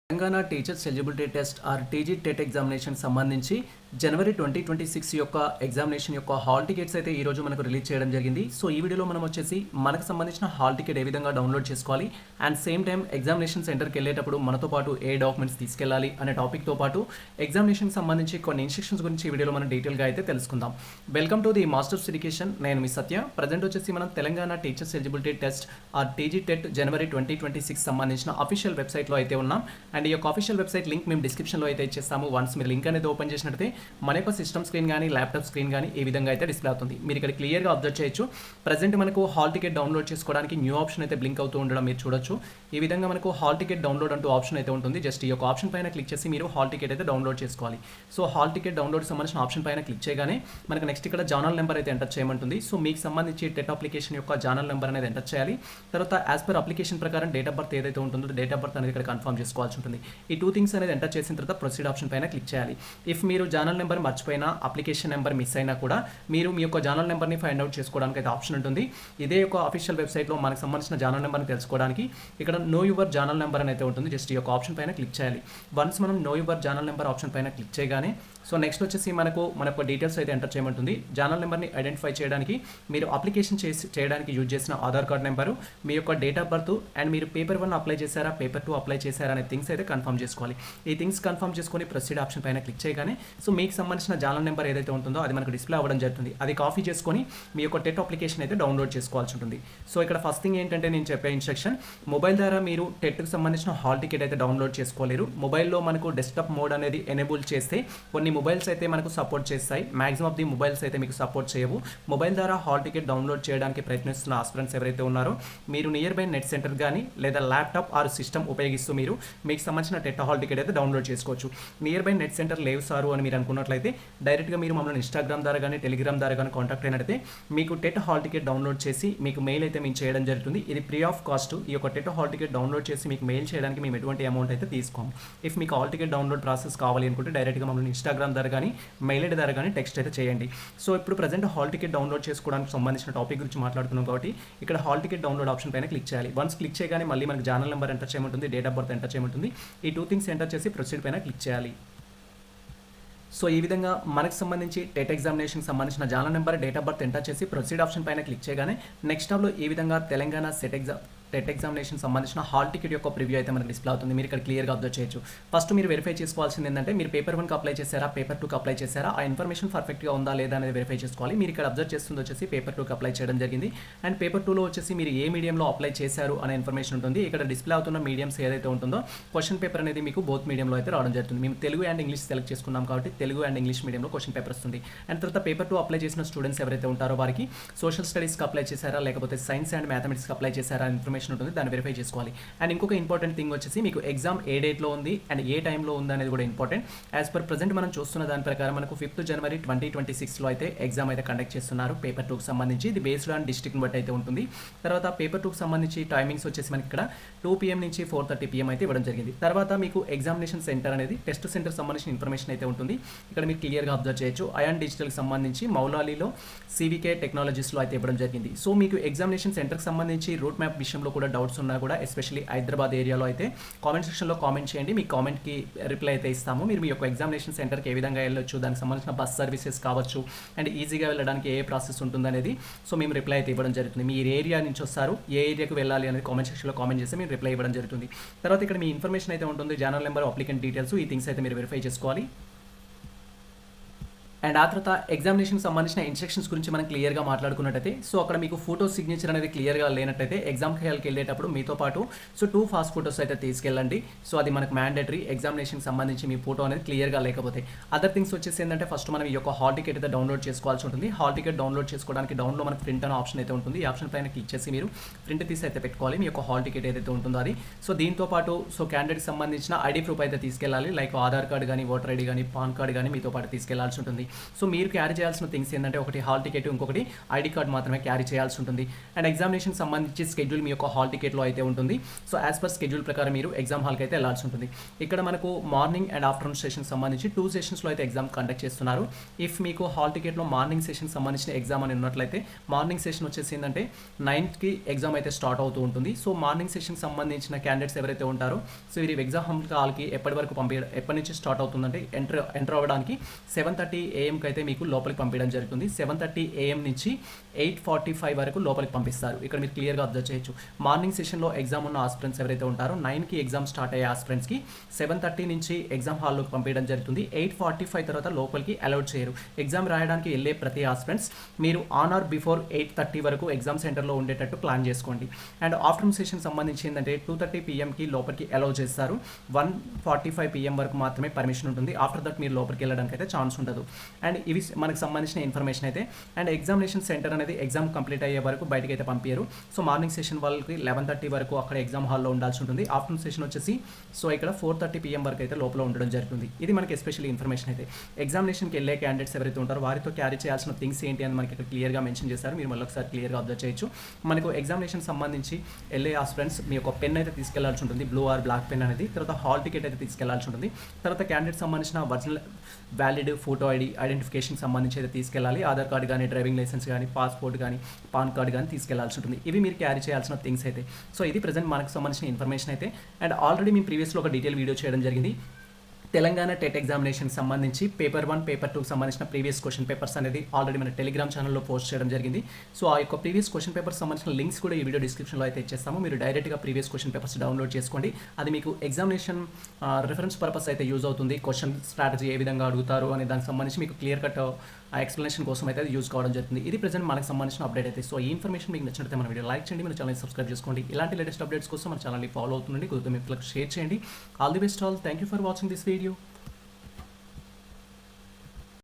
Telangana teachers eligibility test or TG TET examination సంబంధించి జనవరి 2026 యొక్క ఎగ్జామినేషన్ యొక్క హాల్ టికెట్స్ అయితే ఈ రోజు మనకు రిలీజ్ చేయడం జరిగింది. సో ఈ వీడియోలో మనం వచ్చేసి మనకు సంబంధించిన హాల్ టికెట్ ఏ విధంగా డౌన్లోడ్ చేసుకోవాలి అండ్ సేమ్ టైం ఎగ్జామినేషన్ సెంటర్కి వెళ్ళేటప్పుడు మనతో పాటు ఏ డాక్యుమెంట్స్ తీసుకెళ్లాలి అనే టాపిక్తో పాటు ఎగ్జామినేషన్ సంబంధించి కొన్ని ఇన్స్ట్రక్షన్స్ గురించి ఈ వీడియోలో మనం డీటెయిల్గా అయితే తెలుసుకుందాం. Welcome to the Masters Education. నేను మీ సత్య. ప్రజెంట్ వచ్చేసి మనం Telangana teachers eligibility test or TG TET జనవరి 2026 సంబంధించిన అఫీషియల్ వెబ్సైట్లో అయితే ఉన్నాం. అండ్ ఈ యొక్క అఫీషియల్ వెబ్సైట్ లింక్ మేము డిస్క్రిప్షన్లో అయితే ఇచ్చేస్తాము. వన్స్ మీరు లింక్ అనేది ఓపెన్ చేసినట్లయితే మన యొక్క సిస్టమ్ స్క్రీన్ కానీ ల్యాప్టాప్ స్క్రీన్ కానీ ఈ విధంగా అయితే డిస్ప్లే అవుతుంది. మీరు ఇక్కడ క్లియర్గా అబ్జర్వ్ చేయొచ్చు. ప్రజెంట్ మనకు హాల్ టికెట్ డౌన్లోడ్ చేసుకోవడానికి న్యూ ఆప్షన్ అయితే బ్లింక్ అవుతూ ఉండడం మీరు చూడొచ్చు. ఈ విధంగా మనకు హాల్ టికెట్ డౌన్లోడ్ అంటూ ఆప్షన్ అయితే ఉంటుంది. జస్ట్ ఈ యొక్క ఆప్షన్ పైన క్లిక్ చేసి మీరు హాల్ టికెట్ అయితే డౌన్లోడ్ చేసుకోవాలి. సో హాల్ టికెట్ డౌన్లోడ్ సంబంధించిన ఆప్షన్ పైన క్లిక్ చేయగానే మనకు నెక్స్ట్ ఇక్కడ జానల్ నెంబర్ అయితే ఎంటర్ చేయమంటుంది. సో మీకు సంబంధించి టెట్ అప్లికేషన్ యొక్క జానల్ నెంబర్ అనేది ఎంటర్ చేయాలి. తర్వాత యాజ్ పర్ అప్లికేషన్ ప్రకారం డేట్ ఆఫ్ బర్త్ ఏదైతే ఉంటుందో డేట్ ఆఫ్ బర్త్ అనేది ఇక్కడ కన్ఫర్మ్ చేసుకోవాల్సి ఉంటుంది. ఈ టూ థింగ్స్ అనేది ఎంటర్ చేసిన తర్వాత ప్రొసీడ్ ఆప్షన్ పైన క్లిక్ చేయాలి. ఇఫ్ మీరు జానల్ నెంబర్ మర్చిపోయినా అప్లికేషన్ నెంబర్ మిస్ అయినా కూడా మీరు మీ యొక్క జానల్ నెంబర్ని ఫైండ్ అవుట్ చేసుకోవడానికి అయితే ఆప్షన్ ఉంటుంది. ఇదే యొక్క అఫీషియల్ వెబ్సైట్లో మనకు సంబంధించిన జానల్ నెంబర్ని తెలుసుకోవడానికి ఇక్కడ నో యువర్ జానల్ నెంబర్ అని అయితే ఉంటుంది. జస్ట్ ఈ యొక్క ఆప్షన్ పైన క్లిక్ చేయాలి. వన్స్ మనం know your zonal number option పైన క్లిక్ చేయగానే సో నెక్స్ట్ వచ్చేసి మన యొక్క డీటెయిల్స్ అయితే ఎంటర్ చేయమంటుంది. జానల్ నెంబర్ని ఐడెంటిఫై చేయడానికి మీరు అప్లికేషన్ చేయడానికి యూజ్ చేసిన ఆధార్ కార్డ్ నెంబరు, మీ యొక్క డేట్ ఆఫ్ బర్త్ అండ్ మీరు పేపర్ 1 అప్లై చేశారా పేపర్ 2 అప్లై చేశారా అనే థింగ్స్ అయితే కన్ఫర్మ్ చేసుకోవాలి. ఈ థింగ్స్ కన్ఫర్మ్ చేసుకొని ప్రొసీడ్ ఆప్షన్ పైన క్లిక్ చేయగానే సో మీకు సంబంధించిన జానల్ నెంబర్ ఏదైతే ఉంటుందో అది మనకు డిస్ప్లే అవ్వడం జరుగుతుంది. అది కాపీ చేసుకొని మీ యొక్క టెట్ అప్లికేషన్ అయితే డౌన్లోడ్ చేసుకోవాల్సి ఉంటుంది. సో ఇక్కడ ఫస్ట్ థింగ్ ఏంటంటే నేను చెప్పే ఇన్స్ట్రక్షన్, మొబైల్ ద్వారా మీరు టెట్కి సంబంధించిన హాల్ టికెట్ అయితే డౌన్లోడ్ చేసుకోలేరు. మొబైల్లో మనకు డెస్క్టాప్ మోడ్ అనేది ఎనేబుల్ చేస్తే కొన్ని మొబైల్స్ అయితే మనకు సపోర్ట్ చేస్తాయి. మ్యాక్సిమం ఆఫ్ ది మొబైల్స్ అయితే మీకు సపోర్ట్ చేయవు. మొబైల్ ద్వారా హాల్ టికెట్ డౌన్లోడ్ చేయడానికి ప్రయత్నిస్తున్న ఆస్పిరెంట్స్ ఎవరైతే ఉన్నారో మీరు నియర్ బై నెట్ సెంటర్ కానీ లేదా ల్యాప్టాప్ ఆర్ సిస్టమ్ ఉపయోగిస్తూ మీరు మీకు సంబంధించిన టెట్ హాల్ టికెట్ అయితే డౌన్లోడ్ చేసుకోవచ్చు. నియర్ బై నెట్ సెంటర్ లేవు సారు అని మీరు అనుకున్నట్లయితే డైరెక్ట్గా మీరు మమ్మల్ని ఇన్స్టాగ్రామ్ ద్వారా కానీ టెలిగ్రామ్ ద్వారా కానీ కాంటాక్ట్ అయినట్లయితే మీకు టెట్ హాల్ టికెట్ డౌన్లోడ్ చేసి మీకు మెయిల్ అయితే మేము చేయడం జరుగుతుంది. ఇది ఫ్రీ ఆఫ్ కాస్ట్. ఈ యొక్క టెట్ హాల్ టికెట్ డౌన్లోడ్ చేసి మీకు మెయిల్ చేయడానికి మేము ఎటువంటి అమౌంట్ అయితే తీసుకోము. ఇఫ్ మీకు హాల్ టికెట్ డౌన్లోడ్ ప్రాసెస్ కావాలి అనుకుంటే డైరెక్ట్గా మమ్మల్ని ఇన్స్టాగ్రామ్ ద్వారా కానీ మెయిల్ ఐడి ద్వారా కానీ టెక్స్ట్ అయితే చేయండి. సో ఇప్పుడు ప్రజెంట్ హాల్ టికెట్ డౌన్లోడ్ చేసుకోవడానికి సంబంధించిన టాపిక్ గురించి మాట్లాడుతున్నాం కాబట్టి ఇక్కడ హాల్ టికెట్ డౌన్లోడ్ ఆప్షన్ పైన క్లిక్ చేయాలి. వన్స్ క్లిక్ చేయగానే మళ్ళీ మనకు జానల్ నెంబర్ ఎంటర్ చేయమంటుంది, డేట్ ఆఫ్ బర్త్ ఎంటర్ చేయమంటుంది. ఈ టూ థింగ్స్ ఎంటర్ చేసి ప్రొసీడ్ పైన క్లిక్ చేయాలి. సో ఈ విధంగా మనకు సంబంధించి టెట్ ఎగ్జామినేషన్కి సంబంధించిన journal number date of birth enter చేసి ప్రొసీడ్ ఆప్షన్ పైన క్లిక్ చేయగానే నెక్స్ట్ టాబ్లో ఈ విధంగా తెలంగాణ టెట్ ఎగ్జామినేషన్ సంబంధించిన హాల్ టికెట్ యొక్క ప్రివ్యూ అయితే మనకు డిస్ప్లే అవుతుంది. మీరు ఇక్కడ క్లియర్గా అబ్జర్వ్ చేయొచ్చు. ఫస్ట్ మీరు వెరిఫై చేసుకోవాల్సింది ఏంటంటే మీరు పేపర్ 1కి అప్లై చేశారా పేపర్ 2కి అప్లై చేశారా, ఆ ఇన్ఫర్మేషన్ పర్ఫెక్ట్గా ఉందా లేదా అనేది వెరిఫై చేసుకోవాలి. మీరు ఇక్కడ అబ్జర్వ్ చేస్తుంది వచ్చేసి పేపర్ 2కి అప్లై చేయడం జరిగింది. అండ్ పేపర్ 2లో వచ్చేసి మీరు ఏ మీడియంలో అప్లై చేశారు అనే ఇన్ఫర్మేషన్ ఉంటుంది. ఇక్కడ డిస్ప్లే అవుతున్న మీడియంస్ ఏదైతే ఉంటుందో క్వశ్చన్ పేపర్ అనేది మీకు బోత్ మీడియంలో అయితే రావడం జరుగుతుంది. మేము తెలుగు అండ్ ఇంగ్లీష్ సెలెక్ట్ చేసుకున్నాం కాబట్టి తెలుగు అండ్ ఇంగ్లీష్ మీడియంలో క్వశ్చన్ పేపర్ వస్తుంది. అండ్ తర్వాత పేపర్ 2 అప్లై చేసిన స్టూడెంట్స్ ఎవరైతే ఉంటారో వారికి సోషల్ స్టడీస్కి అప్లై చేశారా లేకపోతే సైన్స్ అండ్ మ్యాథమెటిక్స్కి అప్లై చేశారా ఇన్ఫర్మేషన్ ఉంటుంది. దాన్ని వెరిఫై చేసుకోవాలి. అండ్ ఇంకొక ఇంపార్టెంట్ థింగ్ వచ్చేసి మీకు ఎగ్జామ్ ఏ డేట్లో ఉంది అండ్ ఏ టైంలో ఉంది అనేది కూడా ఇంపార్టెంట్. యాజ్ పర్ ప్రజెంట్ మనం చూస్తున్న దాని ప్రకారం మనకు 5th జనవరి 2026లో అయితే ఎగ్జామ్ అయితే కండక్ట్ చేస్తున్నారు పేపర్ 2కి సంబంధించి. ఇది బేస్డ్ ఆన్ డిస్ట్రిక్ట్ని బట్టి అయితే ఉంటుంది. తర్వాత పేపర్ 2కి సంబంధించి టైమింగ్స్ వచ్చేసి మనకి ఇక్కడ 2 PM నుంచి 4:30 PM అయితే ఇవ్వడం జరిగింది. తర్వాత మీకు ఎగ్జామినేషన్ సెంటర్ అనేది టెస్ట్ సెంటర్ సంబంధించిన ఇన్ఫర్మేషన్ అయితే ఉంటుంది. ఇక్కడ మీరు క్లియర్గా అబ్జర్వ్ చేయొచ్చు. అయాన్ డిజిటల్కి సంబంధించి మౌలాలీలో CVK టెక్నాలజీస్లో అయితే ఇవ్వడం జరిగింది. సో మీకు ఎగ్జామినేషన్ సెంటర్కి సంబంధించి రూట్ మ్యాప్ విషయంలో కూడా డౌట్స్ ఉన్నా కూడా ఎస్పెషల్లీ హైదరాబాద్ ఏరియాలో అయితే కామెంట్ సెక్షన్లో కామెంట్ చేయండి. మీ కామెంట్కి రిప్లై అయితే ఇస్తాము. మీరు మీ యొక్క ఎగ్జామినేషన్ సెంటర్కి ఏ విధంగా వెళ్ళొచ్చు, దానికి సంబంధించిన బస్ సర్వీసెస్ కావచ్చు అండ్ ఈజీగా వెళ్ళడానికి ఏ ప్రాసెస్ ఉంటుందనేది సో మేము రిప్లై అయితే ఇవ్వడం జరుగుతుంది. మీరు ఏరియా నుంచి వస్తారు, ఏ ఏరియాకి వెళ్ళాలి అనేది కామెంట్ సెక్షన్లో కామెంట్ చేస్తే మీరు రిప్లై ఇవ్వడం జరుగుతుంది. తర్వాత ఇక్కడ మీ ఇన్ఫర్మేషన్ అయితే ఉంటుంది, జానల్ నెంబర్, అప్లికెంట్ డీటెయిల్స్, ఈ థింగ్స్ అయితే మీరు వెరిఫై చేసుకోవాలి. అండ్ ఆ తర్వాత ఎగ్జామినేషన్ సంబంధించిన ఇన్స్ట్రక్షన్స్ గురించి మనం క్లియర్గా మాట్లాడుకున్నట్టయితే సో అక్కడ మీకు ఫోటో సిగ్నేచర్ అనేది క్లియర్గా లేనట్టయితే ఎగ్జామ్ హాల్కి వెళ్ళేటప్పుడు మీతో పాటు సో 2 ఫాస్ట్ ఫోటోస్ అయితే తీసుకెళ్ళండి. సో అది మనకు మ్యాండేటరీ ఎగ్జామినేషన్కి సంబంధించి మీ ఫోటో అనేది క్లియర్గా లేకపోతే. అదర్ థింగ్స్ వచ్చేసి ఏంటంటే ఫస్ట్ మనం ఈ యొక్క హాల్ టికెట్ అయితే డౌన్లోడ్ చేసుకోవాల్సి ఉంటుంది. హాల్ టికెట్ డౌన్లోడ్ చేసుకోవడానికి డౌన్లో మనకు ప్రింట్ అనే ఆప్షన్ అయితే ఉంటుంది. ఈ ఆప్షన్ పైన క్లిక్ చేసి మీరు ప్రింట్ తీసి అయితే పెట్టుకోవాలి మీ యొక్క హాల్ టికెట్ ఏదైతే ఉంటుందో అది. సో దీంతో పాటు సో క్యాండిడేట్కి సంబంధించిన ఐడి ప్రూఫ్ అయితే తీసుకెళ్ళాలి. లైక్ ఆధార్ కార్డు కానీ ఓటర్ ఐడి కానీ పాన్ కార్డు కానీ మీతో పాటు తీసుకెళ్లాల్సి ఉంటుంది. సో మీరు క్యారీ చేయాల్సిన థింగ్స్ ఏంటంటే ఒకటి హాల్ టికెట్, ఇంకొకటి ఐడి కార్డ్ మాత్రమే క్యారీ చేయాల్సి ఉంటుంది. అండ్ ఎగ్జామినేషన్ సంబంధించి స్కెడ్యూల్ మీ యొక్క హాల్ టికెట్లో అయితే ఉంటుంది. సో యాజ్ పర్ స్కెడ్యూల్ ప్రకారం మీరు ఎగ్జామ్ హాల్కి అయితే వెళ్ళాల్సి ఉంటుంది. ఇక్కడ మనకు మార్నింగ్ అండ్ ఆఫ్టర్నూన్ సెషన్ సంబంధించి 2 సెషన్స్లో అయితే ఎగ్జామ్ కండక్ట్ చేస్తున్నారు. ఇఫ్ మీకు హాల్ టికెట్లో మార్నింగ్ సెషన్ సంబంధించిన ఎగ్జామ్ అని ఉన్నట్లయితే మార్నింగ్ సెషన్ వచ్చేసి ఏంటంటే 9కి ఎగ్జామ్ అయితే స్టార్ట్ అవుతూ ఉంటుంది. సో మార్నింగ్ సెషన్ సంబంధించిన క్యాండిడేట్స్ ఎవరైతే ఉంటారో సో వీరి ఎగ్జామ్ హాల్కి ఎప్పటి నుంచి స్టార్ట్ అవుతుందంటే ఎంటర్ అవ్వడానికి 7:30 AM అయితే మీకు లోపలికి పంపించడం జరుగుతుంది. 7:30 AM నుంచి 8:45 వరకు లోపలికి పంపిస్తారు. ఇక్కడ మీరు క్లియర్గా అబ్జర్వ్ చేయొచ్చు. మార్నింగ్ సెషన్లో ఎగ్జామ్ ఉన్న ఆస్పిరెంట్స్ ఎవరైతే ఉంటారో 9కి ఎగ్జామ్ స్టార్ట్ అయ్యే ఆస్పిరెంట్స్కి 7:30 నుంచి ఎగ్జామ్ హాల్లోకి పంపించడం జరుగుతుంది. 8:45 తర్వాత లోపలికి అలౌడ్ చేయరు. ఎగ్జామ్ రాయడానికి వెళ్ళే ప్రతి ఆస్పిరెంట్స్ మీరు ఆన్ ఆర్ బిఫోర్ 8:30 వరకు ఎగ్జామ్ సెంటర్లో ఉండేటట్టు ప్లాన్ చేసుకోండి. అండ్ ఆఫ్టర్నూన్ సెషన్ సంబంధించి ఏంటంటే 2:30 PMకి లోపలికి అలౌ చేస్తారు. 1:45 PM వరకు మాత్రమే పర్మిషన్ ఉంటుంది. ఆఫ్టర్ దట్ మీరు లోపలికి వెళ్ళడానికి అయితే ఛాన్స్ ఉండదు. అండ్ ఇవి మనకు సంబంధించిన ఇన్ఫర్మేషన్ అయితే. అండ్ ఎగ్జామినేషన్ సెంటర్ అనేది ఎగ్జామ్ కంప్లీట్ అయ్యే వరకు బయటకి అయితే పంపించారు. సో మార్నింగ్ సెషన్ వాళ్ళకి 11:30 వరకు అక్కడ ఎగ్జామ్ హాల్లో ఉండాల్సి ఉంటుంది. ఆఫ్టర్నూన్ సెషన్ వచ్చేసి సో ఇక్కడ 4:30 PM వరకు అయితే లోపల ఉండడం జరుగుతుంది. ఇది మనకి ఎస్పెషల్లీ ఇన్ఫర్మేషన్ అయితే. ఎగ్జామినేషన్కి వెళ్ళే క్యాండిడేట్స్ ఎవరైతే ఉంటారో వారితో క్యారీ చేయాల్సిన థింగ్స్ ఏంటి అని మనకి ఇక్కడ క్లియర్గా మెన్షన్ చేశారు. మీరు మళ్ళీ ఒకసారి క్లియర్గా అబ్జర్వ్ చేయొచ్చు. మనకు ఎగ్జామినేషన్ సంబంధించి వెళ్ళే ఆస్పిరెంట్స్ మీ యొక్క పెన్ అయితే తీసుకెళ్లాల్సి ఉంటుంది, బ్లూ ఆర్ బ్లాక్ పెన్ అనేది. తర్వాత హాల్ టికెట్ అయితే తీసుకెళ్లాల్సి ఉంటుంది. తర్వాత క్యాండిడేట్ సంబంధించిన ఒరిజినల్ వ్యాలిడ్ ఫోటో ఐడెంటిఫికేషన్ సంబంధించి అయితే తీసుకెళ్ళాలి. ఆధార్ కార్డు కానీ, డ్రైవింగ్ లైసెన్స్ కానీ, పాస్పోర్ట్ కానీ, పాన్ కార్డు కానీ తీసుకెళ్లాల్సి ఉంటుంది. ఇవి మీరు క్యారీ చేయాల్సిన థింగ్స్ అయితే. సో ఇది ప్రజెంట్ మనకు సంబంధించిన ఇన్ఫర్మేషన్ అయితే. అండ్ ఆల్రెడీ మేము ప్రీవియస్లో ఒక డీటెయిల్ వీడియో చేయడం జరిగింది. తెలంగాణ టెట్ ఎగ్జామినేషన్ సంబంధించి పేపర్ 1, పేపర్ 2 సంబంధించిన ప్రీవియస్ క్వశ్చన్ పేపర్స్ అనేది ఆల్రెడీ మన టెలిగ్రామ్ ఛానల్లో పోస్ట్ చేయడం జరిగింది. సో ఆ యొక్క ప్రీవియస్ క్వశ్చన్ పేపర్స్ సంబంధించిన లింక్స్ కూడా ఈ వీడియో డిస్క్రిప్షన్లో అయితే ఇచ్చేస్తాము. మీరు డైరెక్ట్గా ప్రీవియస్ క్వశ్చన్ పేపర్స్ డౌన్లోడ్ చేసుకోండి. అది మీకు ఎగ్జామినేషన్ రిఫరెన్స్ పర్పస్ అయితే యూజ్ అవుతుంది. క్వశ్చన్ స్ట్రాటజీ ఏ విధంగా అడుగుతారు అనే దానికి సంబంధించి మీకు క్లియర్ కట్ ఆ ఎక్స్ప్లెనేషన్ కోసం అయితే యూజ్ కావడం జరుగుతుంది. ఇది ప్రజెంట్ మనకు సంబంధించిన అప్డేట్ అయితే. సో ఈ ఇన్ఫర్మేషన్ మీకు నచ్చినట్లయితే మన వీడియో లైక్ చేయండి, మన ఛానల్ సబ్స్క్రైబ్ చేసుకోండి. ఇలాంటి లేటెస్ట్ అప్డేట్స్ కోసం మన ఛానల్ని ఫాలో అవుతుండండి. కుదిరితే మీకు షేర్ చేయండి. All the best all. Thank you for watching this video.